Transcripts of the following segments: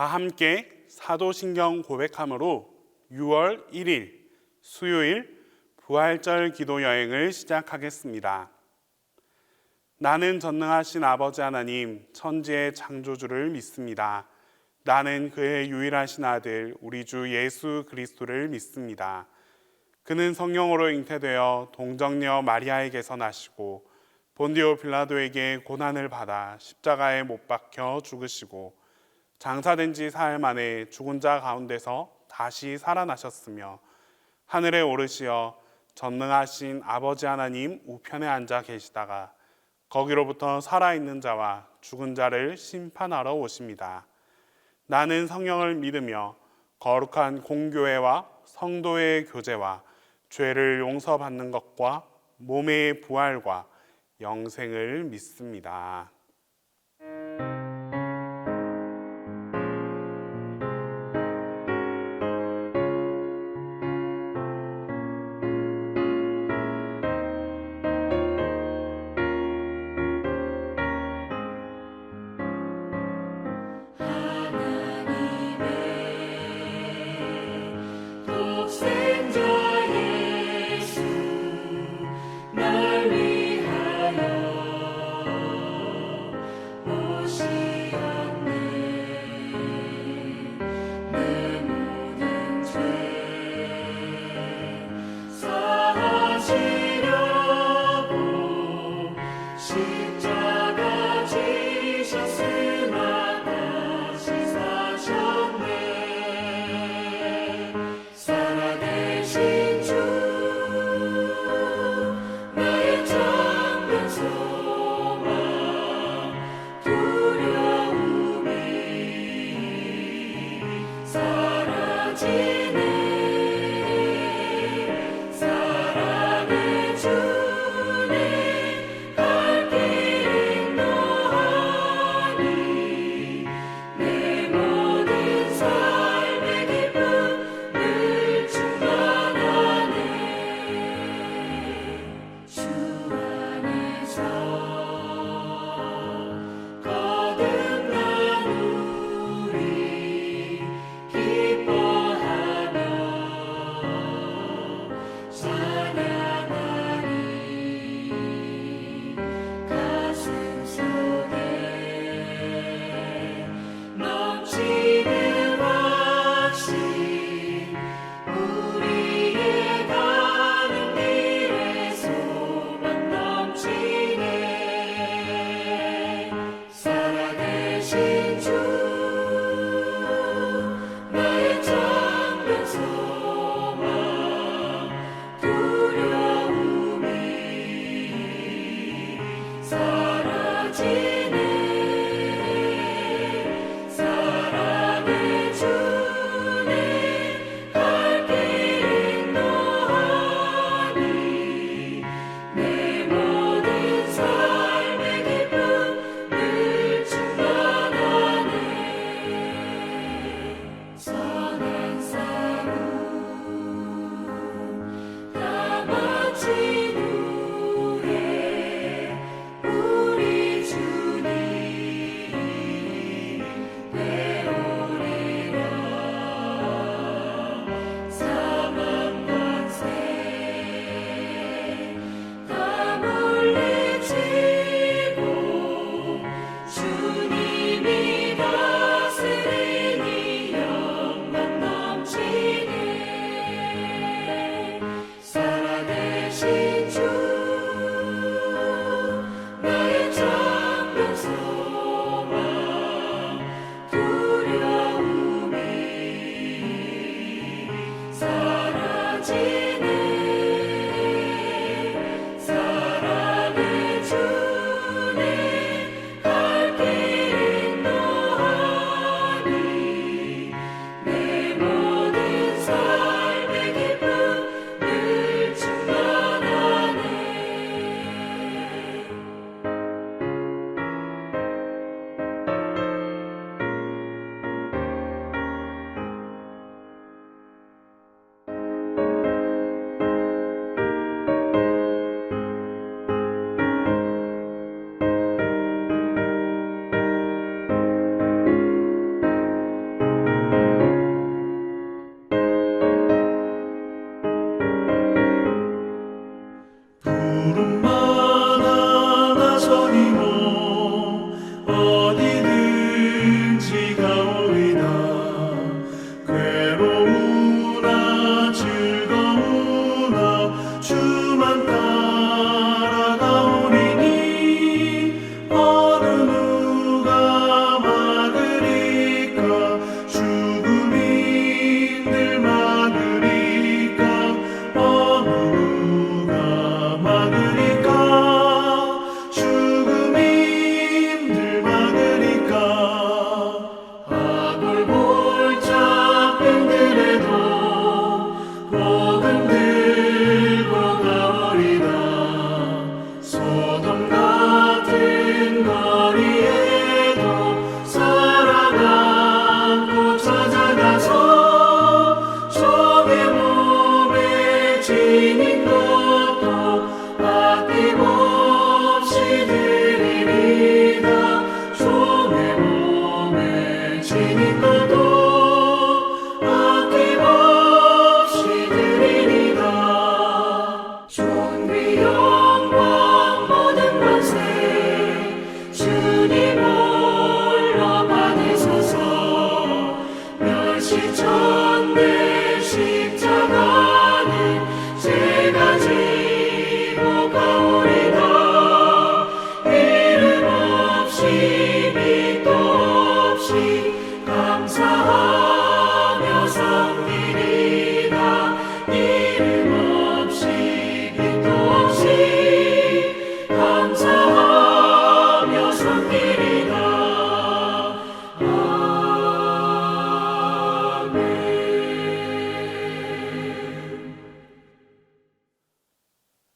다 함께 사도신경 고백함으로 6월 1일 수요일 부활절 기도 여행을 시작하겠습니다. 나는 전능하신 아버지 하나님 천지의 창조주를 믿습니다. 나는 그의 유일하신 아들 우리 주 예수 그리스도를 믿습니다. 그는 성령으로 잉태되어 동정녀 마리아에게서 나시고 본디오 빌라도에게 고난을 받아 십자가에 못 박혀 죽으시고 장사된 지 사흘 만에 죽은 자 가운데서 다시 살아나셨으며 하늘에 오르시어 전능하신 아버지 하나님 우편에 앉아 계시다가 거기로부터 살아있는 자와 죽은 자를 심판하러 오십니다. 나는 성령을 믿으며 거룩한 공교회와 성도의 교제와 죄를 용서받는 것과 몸의 부활과 영생을 믿습니다. 사랑해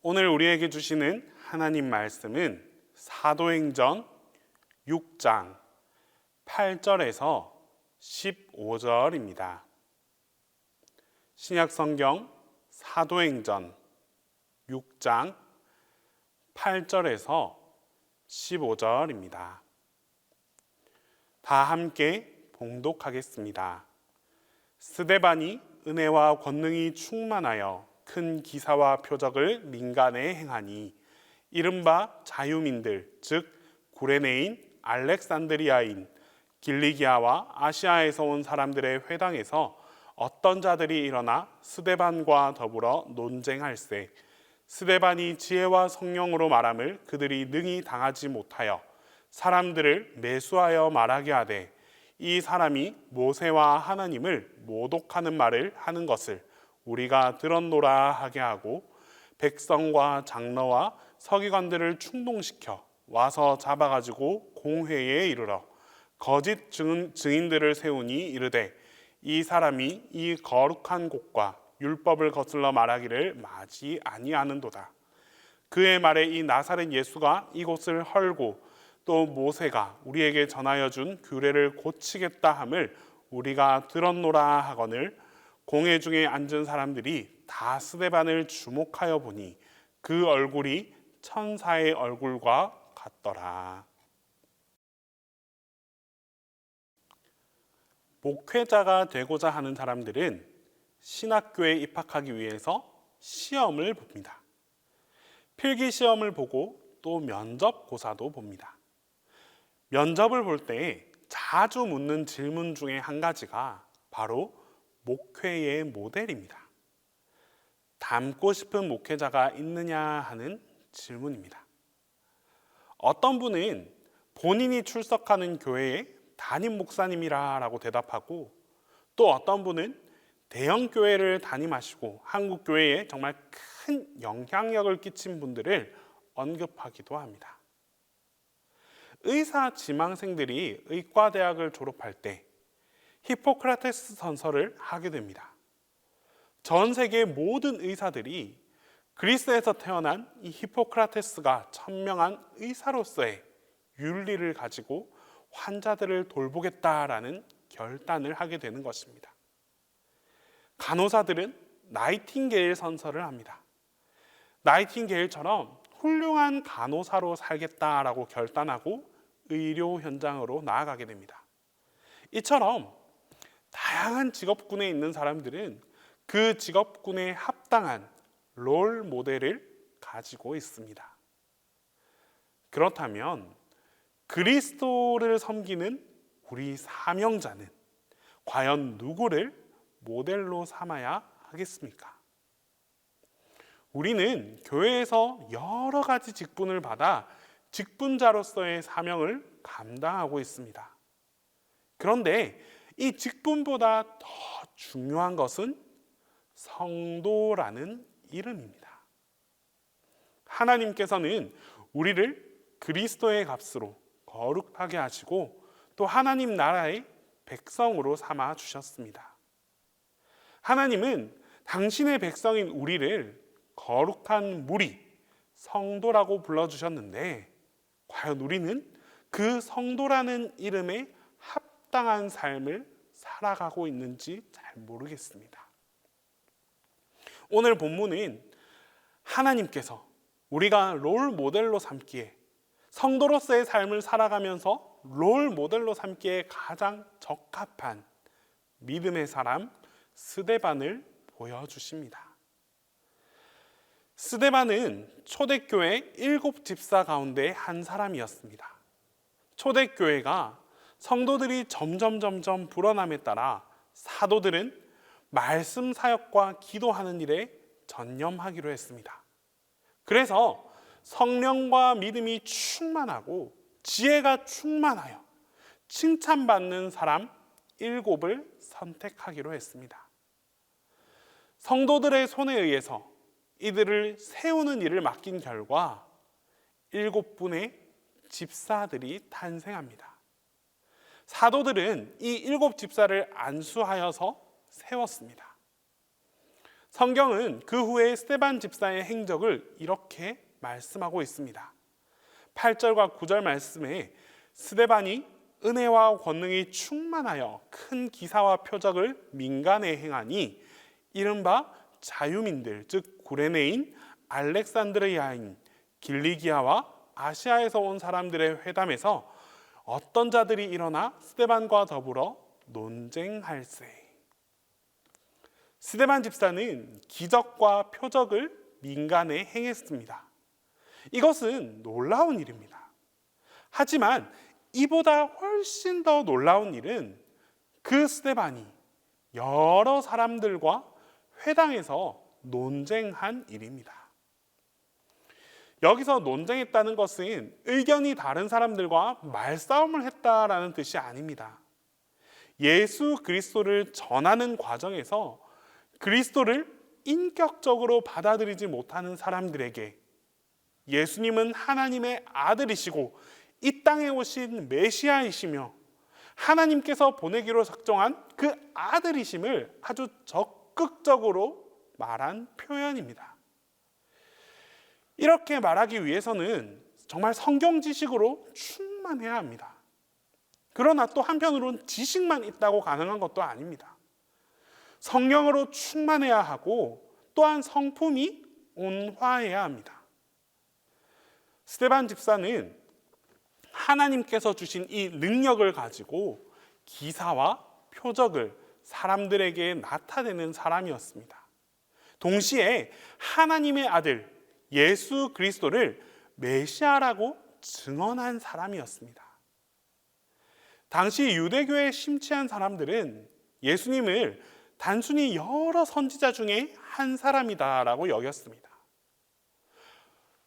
오늘 우리에게 주시는 하나님 말씀은 사도행전 6장 8절에서 15절입니다. 신약성경 사도행전 6장 8절에서 15절입니다. 다 함께 봉독하겠습니다. 스데반이 은혜와 권능이 충만하여 큰 기사와 표적을 민간에 행하니 이른바 자유민들 즉 구레네인, 알렉산드리아인, 길리기아와 아시아에서 온 사람들의 회당에서 어떤 자들이 일어나 스데반과 더불어 논쟁할세. 스데반이 지혜와 성령으로 말함을 그들이 능히 당하지 못하여 사람들을 매수하여 말하게 하되 이 사람이 모세와 하나님을 모독하는 말을 하는 것을 우리가 들었노라 하게 하고 백성과 장로와 서기관들을 충동시켜 와서 잡아가지고 공회에 이르러 거짓 증인들을 세우니 이르되 이 사람이 이 거룩한 곳과 율법을 거슬러 말하기를 마지 아니하는도다. 그의 말에 이 나사렛 예수가 이곳을 헐고 또 모세가 우리에게 전하여 준 규례를 고치겠다 함을 우리가 들었노라 하거늘 공회 중에 앉은 사람들이 다 스데반을 주목하여 보니 그 얼굴이 천사의 얼굴과 같더라. 목회자가 되고자 하는 사람들은 신학교에 입학하기 위해서 시험을 봅니다. 필기 시험을 보고 또 면접 고사도 봅니다. 면접을 볼 때 자주 묻는 질문 중에 한 가지가 바로 목회의 모델입니다. 닮고 싶은 목회자가 있느냐 하는 질문입니다. 어떤 분은 본인이 출석하는 교회의 담임 목사님이라고 대답하고 또 어떤 분은 대형 교회를 담임하시고 한국 교회에 정말 큰 영향력을 끼친 분들을 언급하기도 합니다. 의사 지망생들이 의과대학을 졸업할 때 히포크라테스 선서를 하게 됩니다. 전 세계 모든 의사들이 그리스에서 태어난 이 히포크라테스가 천명한 의사로서의 윤리를 가지고 환자들을 돌보겠다라는 결단을 하게 되는 것입니다. 간호사들은 나이팅게일 선서를 합니다. 나이팅게일처럼 훌륭한 간호사로 살겠다라고 결단하고 의료 현장으로 나아가게 됩니다. 이처럼 다양한 직업군에 있는 사람들은 그 직업군에 합당한 롤 모델을 가지고 있습니다. 그렇다면 그리스도를 섬기는 우리 사명자는 과연 누구를 모델로 삼아야 하겠습니까? 우리는 교회에서 여러 가지 직분을 받아 직분자로서의 사명을 감당하고 있습니다. 그런데 이 직분보다 더 중요한 것은 성도라는 이름입니다. 하나님께서는 우리를 그리스도의 값으로 거룩하게 하시고 또 하나님 나라의 백성으로 삼아 주셨습니다. 하나님은 당신의 백성인 우리를 거룩한 무리, 성도라고 불러주셨는데 과연 우리는 그 성도라는 이름에 합당한 삶을 살아가고 있는지 잘 모르겠습니다. 오늘 본문은 하나님께서 우리가 롤 모델로 삼기에 성도로서의 삶을 살아가면서 롤 모델로 삼기에 가장 적합한 믿음의 사람 스데반을 보여주십니다. 스데반은 초대교회 7집사 가운데 한 사람이었습니다. 초대교회가 성도들이 점점 불어남에 따라 사도들은 말씀 사역과 기도하는 일에 전념하기로 했습니다. 그래서 성령과 믿음이 충만하고 지혜가 충만하여 칭찬받는 사람 7을 선택하기로 했습니다. 성도들의 손에 의해서 이들을 세우는 일을 맡긴 결과 7분의 집사들이 탄생합니다. 사도들은 이 7집사를 안수하여서 세웠습니다. 성경은 그 후에 스데반 집사의 행적을 이렇게 말씀하고 있습니다. 8절과 9절 말씀에 스데반이 은혜와 권능이 충만하여 큰 기사와 표적을 민간에 행하니 이른바 자유민들 즉 구레네인, 알렉산드리아인, 길리기아와 아시아에서 온 사람들의 회담에서 어떤 자들이 일어나 스데반과 더불어 논쟁할세. 스데반 집사는 기적과 표적을 민간에 행했습니다. 이것은 놀라운 일입니다. 하지만 이보다 훨씬 더 놀라운 일은 그 스데반이 여러 사람들과 회당에서 논쟁한 일입니다. 여기서 논쟁했다는 것은 의견이 다른 사람들과 말싸움을 했다라는 뜻이 아닙니다. 예수 그리스도를 전하는 과정에서 그리스도를 인격적으로 받아들이지 못하는 사람들에게 예수님은 하나님의 아들이시고 이 땅에 오신 메시아이시며 하나님께서 보내기로 작정한 그 아들이심을 아주 적극적으로 말한 표현입니다. 이렇게 말하기 위해서는 정말 성경 지식으로 충만해야 합니다. 그러나 또 한편으로는 지식만 있다고 가능한 것도 아닙니다. 성령으로 충만해야 하고 또한 성품이 온화해야 합니다. 스데반 집사는 하나님께서 주신 이 능력을 가지고 기사와 표적을 사람들에게 나타내는 사람이었습니다. 동시에 하나님의 아들 예수 그리스도를 메시아라고 증언한 사람이었습니다. 당시 유대교에 심취한 사람들은 예수님을 단순히 여러 선지자 중에 한 사람이다라고 여겼습니다.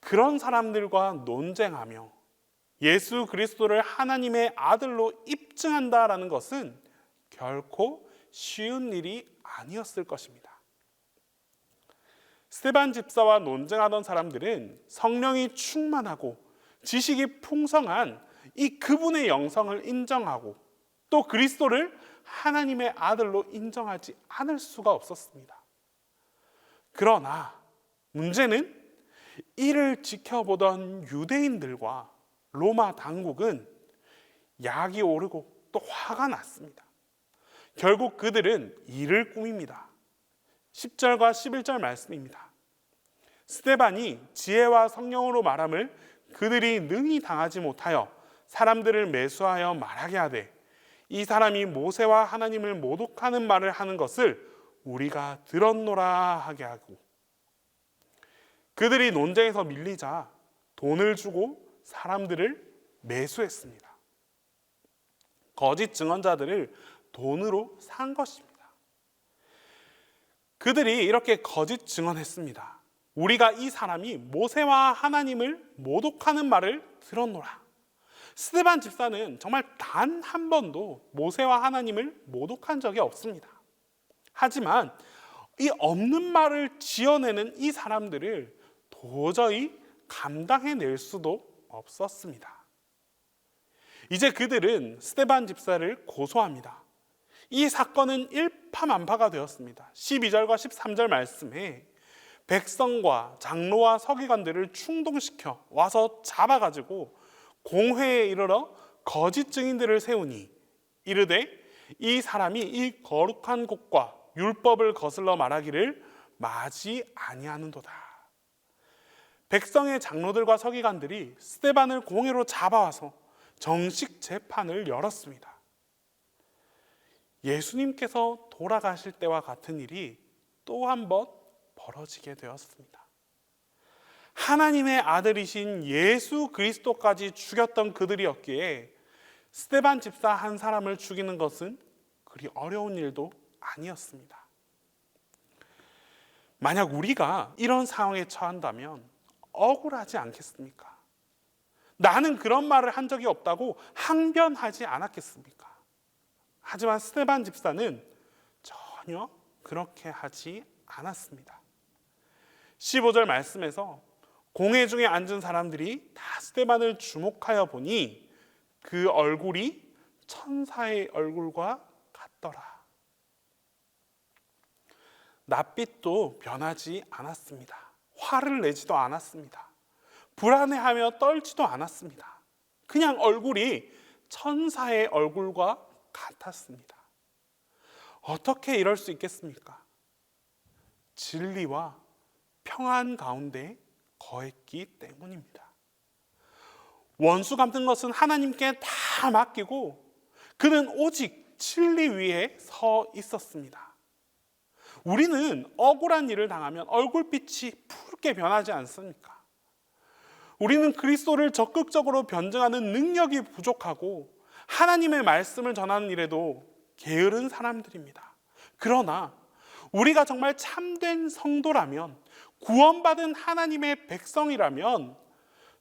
그런 사람들과 논쟁하며 예수 그리스도를 하나님의 아들로 입증한다라는 것은 결코 쉬운 일이 아니었을 것입니다. 스데반 집사와 논쟁하던 사람들은 성령이 충만하고 지식이 풍성한 이 그분의 영성을 인정하고 또 그리스도를 하나님의 아들로 인정하지 않을 수가 없었습니다. 그러나 문제는 이를 지켜보던 유대인들과 로마 당국은 약이 오르고 또 화가 났습니다. 결국 그들은 일을 꾸밉니다. 10절과 11절 말씀입니다. 스데반이 지혜와 성령으로 말함을 그들이 능히 당하지 못하여 사람들을 매수하여 말하게 하되 이 사람이 모세와 하나님을 모독하는 말을 하는 것을 우리가 들었노라 하게 하고 그들이 논쟁에서 밀리자 돈을 주고 사람들을 매수했습니다. 거짓 증언자들을 돈으로 산 것입니다. 그들이 이렇게 거짓 증언했습니다. 우리가 이 사람이 모세와 하나님을 모독하는 말을 들었노라. 스데반 집사는 정말 단 한 번도 모세와 하나님을 모독한 적이 없습니다. 하지만 이 없는 말을 지어내는 이 사람들을 도저히 감당해낼 수도 없었습니다. 이제 그들은 스데반 집사를 고소합니다. 이 사건은 일파만파가 되었습니다. 12절과 13절 말씀에 백성과 장로와 서기관들을 충동시켜 와서 잡아가지고 공회에 이르러 거짓 증인들을 세우니 이르되 이 사람이 이 거룩한 곳과 율법을 거슬러 말하기를 마지 아니하는도다. 백성의 장로들과 서기관들이 스데반을 공회로 잡아와서 정식 재판을 열었습니다. 예수님께서 돌아가실 때와 같은 일이 또 한 번 벌어지게 되었습니다. 하나님의 아들이신 예수 그리스도까지 죽였던 그들이었기에 스데반 집사 한 사람을 죽이는 것은 그리 어려운 일도 아니었습니다. 만약 우리가 이런 상황에 처한다면 억울하지 않겠습니까? 나는 그런 말을 한 적이 없다고 항변하지 않았겠습니까? 하지만 스데반 집사는 전혀 그렇게 하지 않았습니다. 15절 말씀에서 공회 중에 앉은 사람들이 다 스데반을 주목하여 보니 그 얼굴이 천사의 얼굴과 같더라. 낯빛도 변하지 않았습니다. 화를 내지도 않았습니다. 불안해하며 떨지도 않았습니다. 그냥 얼굴이 천사의 얼굴과 같았습니다. 어떻게 이럴 수 있겠습니까? 진리와 평안 가운데 거했기 때문입니다. 원수 같은 것은 하나님께 다 맡기고 그는 오직 진리 위에 서 있었습니다. 우리는 억울한 일을 당하면 얼굴빛이 붉게 변하지 않습니까? 우리는 그리스도를 적극적으로 변증하는 능력이 부족하고 하나님의 말씀을 전하는 일에도 게으른 사람들입니다. 그러나 우리가 정말 참된 성도라면, 구원받은 하나님의 백성이라면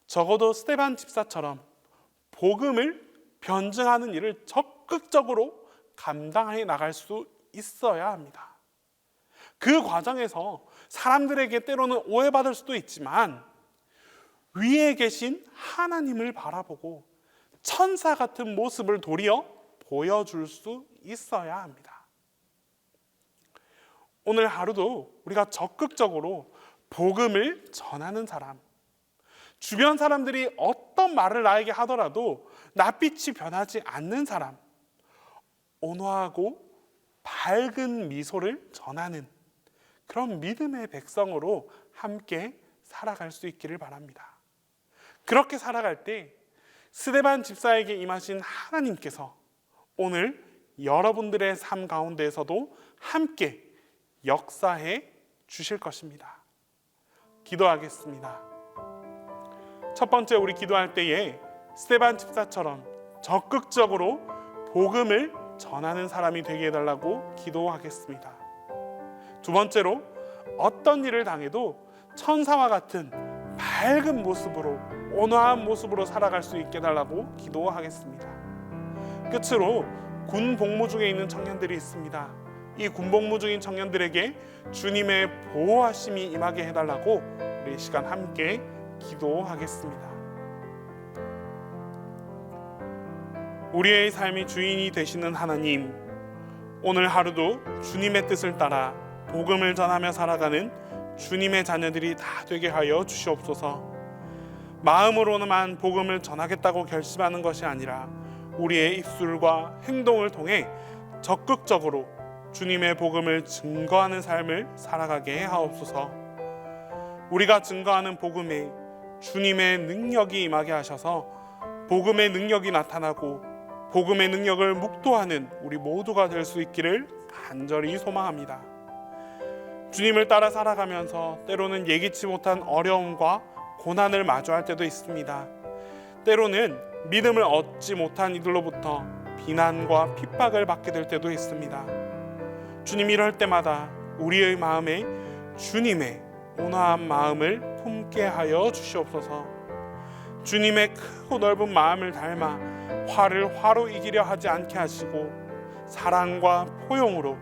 적어도 스데반 집사처럼 복음을 변증하는 일을 적극적으로 감당해 나갈 수 있어야 합니다. 그 과정에서 사람들에게 때로는 오해받을 수도 있지만 위에 계신 하나님을 바라보고 천사 같은 모습을 도리어 보여줄 수 있어야 합니다. 오늘 하루도 우리가 적극적으로 복음을 전하는 사람, 주변 사람들이 어떤 말을 나에게 하더라도 낯빛이 변하지 않는 사람, 온화하고 밝은 미소를 전하는 그런 믿음의 백성으로 함께 살아갈 수 있기를 바랍니다. 그렇게 살아갈 때 스데반 집사에게 임하신 하나님께서 오늘 여러분들의 삶 가운데에서도 함께 역사해 주실 것입니다. 기도하겠습니다. 첫 번째, 우리 기도할 때에 스데반 집사처럼 적극적으로 복음을 전하는 사람이 되게 해달라고 기도하겠습니다. 두 번째로, 어떤 일을 당해도 천사와 같은 밝은 모습으로, 온화한 모습으로 살아갈 수 있게 해달라고 기도하겠습니다. 끝으로 군 복무 중에 있는 청년들이 있습니다. 이 군 복무 중인 청년들에게 주님의 보호하심이 임하게 해달라고 우리 이 시간 함께 기도하겠습니다. 우리의 삶이 주인이 되시는 하나님, 오늘 하루도 주님의 뜻을 따라 복음을 전하며 살아가는 주님의 자녀들이 다 되게 하여 주시옵소서. 마음으로만 복음을 전하겠다고 결심하는 것이 아니라 우리의 입술과 행동을 통해 적극적으로 주님의 복음을 증거하는 삶을 살아가게 하옵소서. 우리가 증거하는 복음에 주님의 능력이 임하게 하셔서 복음의 능력이 나타나고 복음의 능력을 묵도하는 우리 모두가 될 수 있기를 간절히 소망합니다. 주님을 따라 살아가면서 때로는 예기치 못한 어려움과 고난을 마주할 때도 있습니다. 때로는 믿음을 얻지 못한 이들로부터 비난과 핍박을 받게 될 때도 있습니다. 주님, 이럴 때마다 우리의 마음에 주님의 온화한 마음을 품게 하여 주시옵소서. 주님의 크고 넓은 마음을 닮아 화를 화로 이기려 하지 않게 하시고 사랑과 포용으로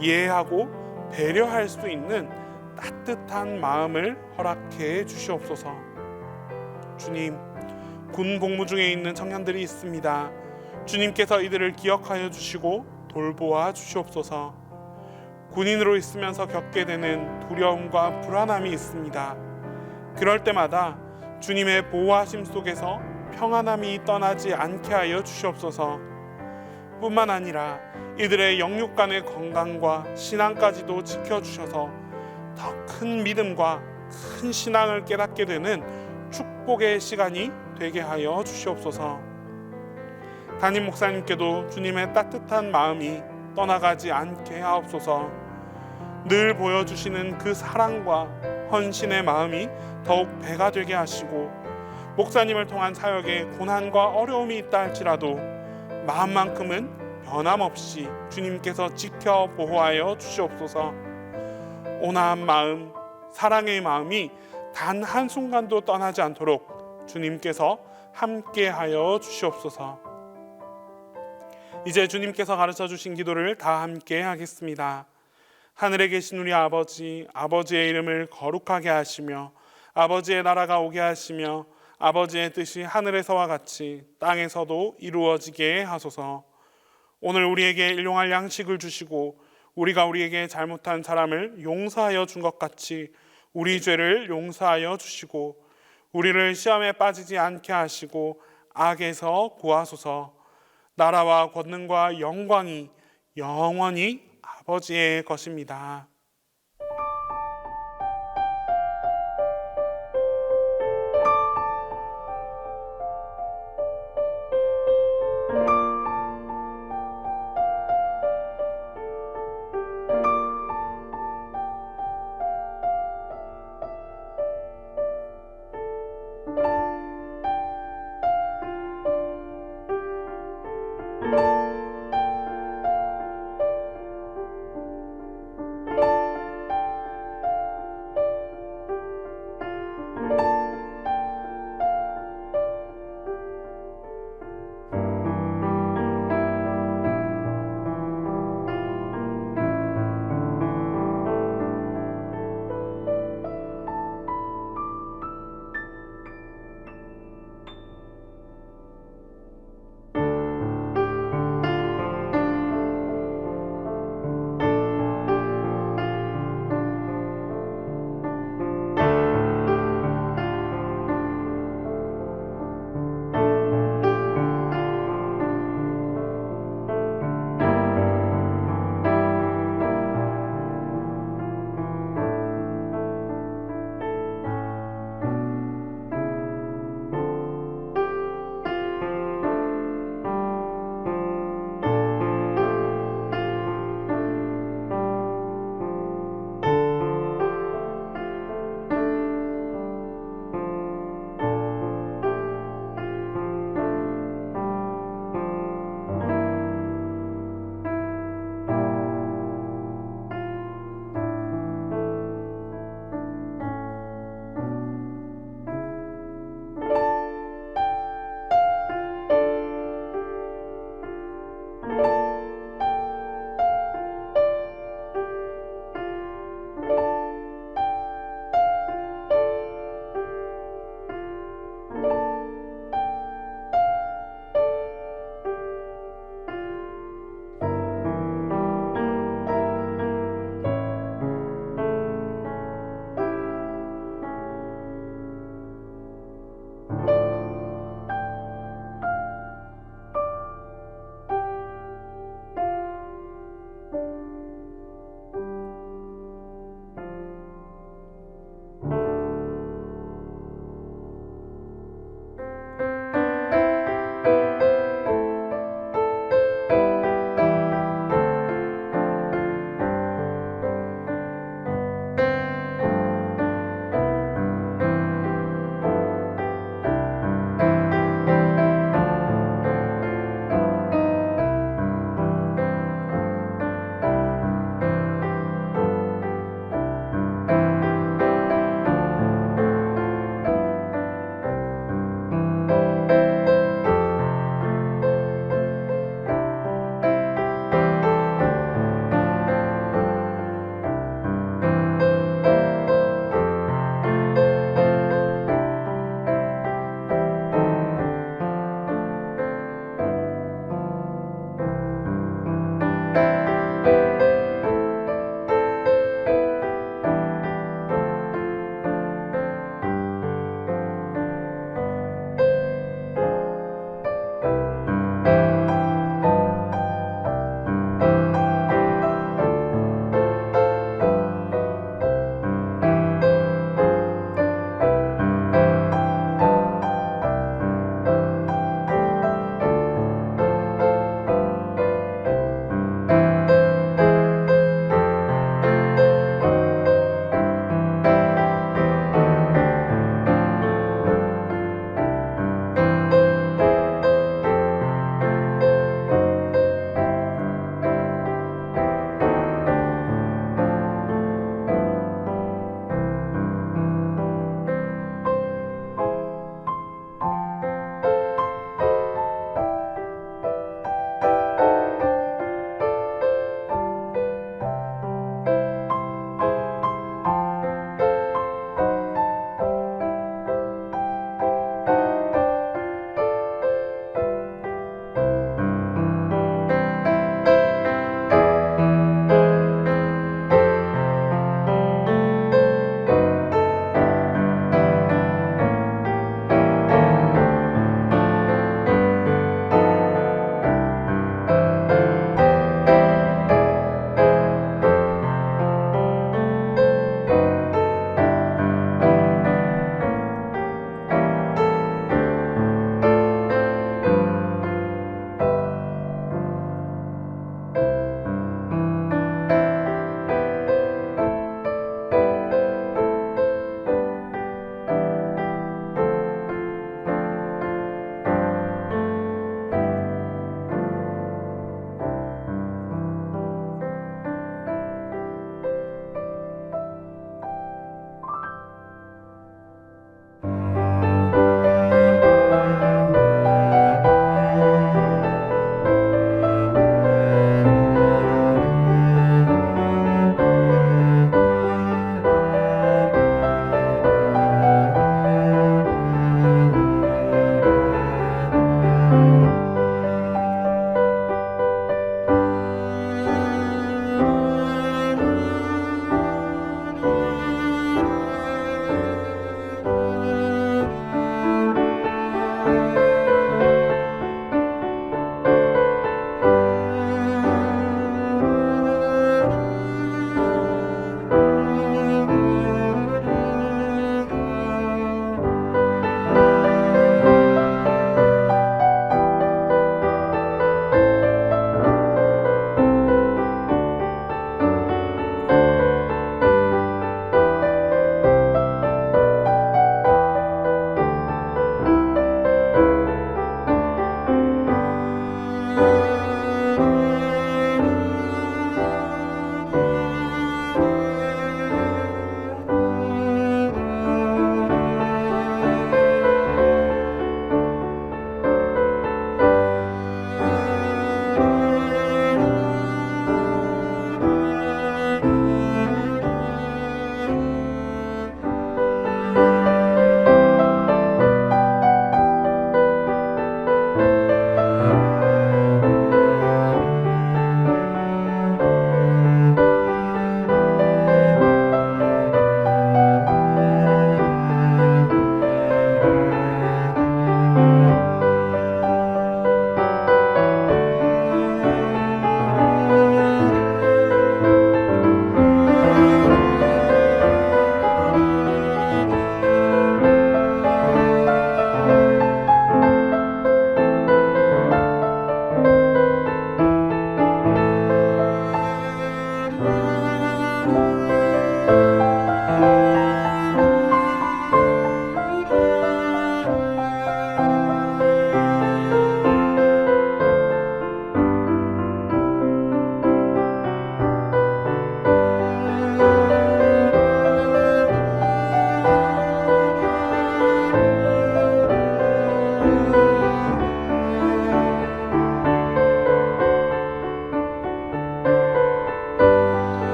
이해하고 배려할 수 있는 따뜻한 마음을 허락해 주시옵소서. 주님, 군 복무 중에 있는 청년들이 있습니다. 주님께서 이들을 기억하여 주시고 돌보아 주시옵소서. 군인으로 있으면서 겪게 되는 두려움과 불안함이 있습니다. 그럴 때마다 주님의 보호하심 속에서 평안함이 떠나지 않게 하여 주시옵소서. 뿐만 아니라 이들의 영육간의 건강과 신앙까지도 지켜주셔서 더 큰 믿음과 큰 신앙을 깨닫게 되는 축복의 시간이 되게 하여 주시옵소서. 담임 목사님께도 주님의 따뜻한 마음이 떠나가지 않게 하옵소서. 늘 보여주시는 그 사랑과 헌신의 마음이 더욱 배가 되게 하시고 목사님을 통한 사역에 고난과 어려움이 있다 할지라도 마음만큼은 변함없이 주님께서 지켜 보호하여 주시옵소서. 온화한 마음, 사랑의 마음이 단 한순간도 떠나지 않도록 주님께서 함께하여 주시옵소서. 이제 주님께서 가르쳐 주신 기도를 다 함께 하겠습니다. 하늘에 계신 우리 아버지, 아버지의 이름을 거룩하게 하시며 아버지의 나라가 오게 하시며 아버지의 뜻이 하늘에서와 같이 땅에서도 이루어지게 하소서. 오늘 우리에게 일용할 양식을 주시고 우리가 우리에게 잘못한 사람을 용서하여 준 것 같이 우리 죄를 용서하여 주시고 우리를 시험에 빠지지 않게 하시고 악에서 구하소서. 나라와 권능과 영광이 영원히 아버지의 것입니다.